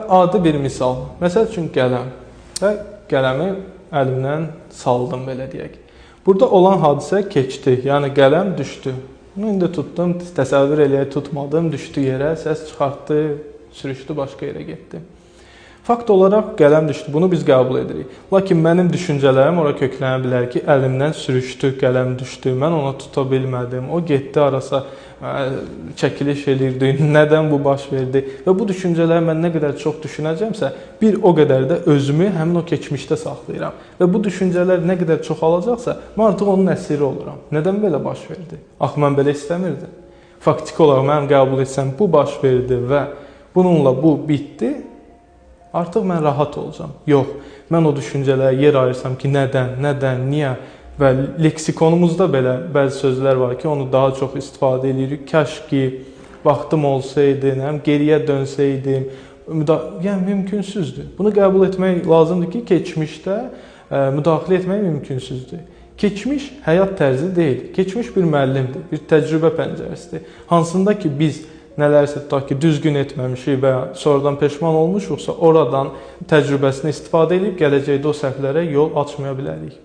Adi bir misal. Məsəl üçün qələm və qələmi əlimdən saldım, belə deyək. Burada olan hadisə keçdi, yəni qələm düşdü. İndi tutdum, təsəvvür eləyək, tutmadım, düşdü yerə, səs çıxartdı, sürüşdü, başqa yerə getdi. Fakt olaraq qələm düşdü, bunu biz qəbul edirik. Lakin mənim düşüncələrim ora köklənə bilər ki, əlimdən sürüşdü, qələm düşdü, mən ona tuta bilmədim, o getdi arasa, çəkiliş edirdi, nədən bu baş verdi və bu düşüncələri mən nə qədər çox düşünəcəmsə, bir o qədər də özümü həmin o keçmişdə saxlayıram və bu düşüncələr nə qədər çox alacaqsa, mən artıq onun əsiri oluram. Nədən belə baş verdi? Axı mən belə istəmirdim. Faktiki olaraq mənim qəbul etsəm, bu baş verdi və bununla bu bitdi, artıq mən rahat olacam. Yox, mən o düşüncələrə yer ayırsam ki, nədən, niyə və leksikonumuzda belə bəzi sözlər var ki, onu daha çox istifadə edirik. Kaş ki, vaxtım olsaydı, geriyə dönsəydim, yəni mümkünsüzdür. Bunu qəbul etmək lazımdır ki, keçmişdə müdaxilə etmək mümkünsüzdür. Keçmiş həyat tərzi deyil, keçmiş bir müəllimdir, bir təcrübə pəncərəsidir. Hansında ki, biz nələrsə tutaq ki, düzgün etməmişik və sonradan peşman olmuşuqsa, oradan təcrübəsini istifadə edib gələcəkdə o səhvlərə yol açmaya bilərik.